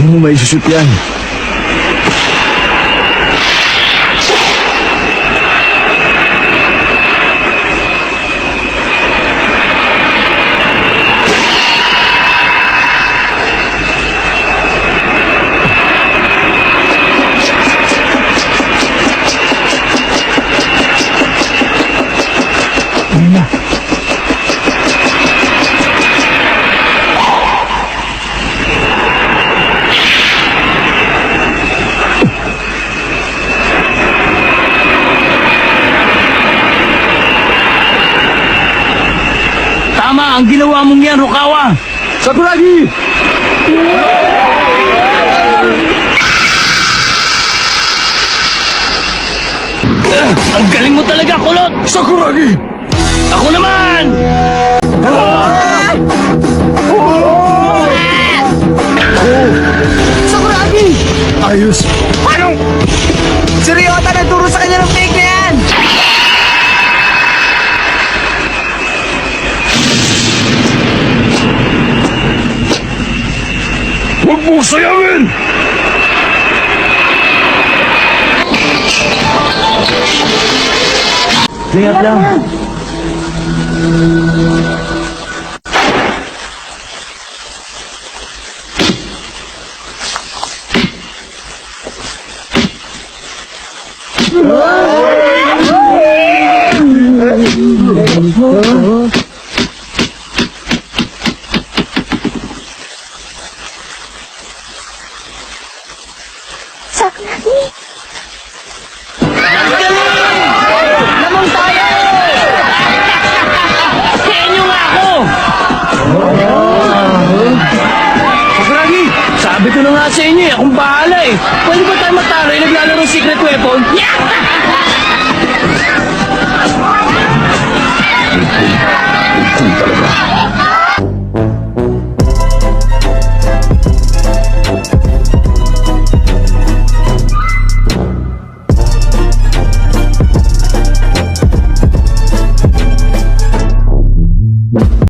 Hindi mo maisushoot yan. Ayun na. Tama ang ginawa mong yan, Rukawa! Sakuragi! Ang galing mo talaga, Kulot! Sakuragi! Ako naman! Sakuragi! Ayos! Anong? Si Ryota nagturo sa kanya ng fake na yan! Huwag mo sayangin! Ingat lang. Sakuragi! Lamang tayo! Kenyo nga ako! Sakuragi, sabi ko na nga sa inyo eh, akong bahala eh. Pwede ba tayo matalo yung naglalaro secret weapon? Kung talaga.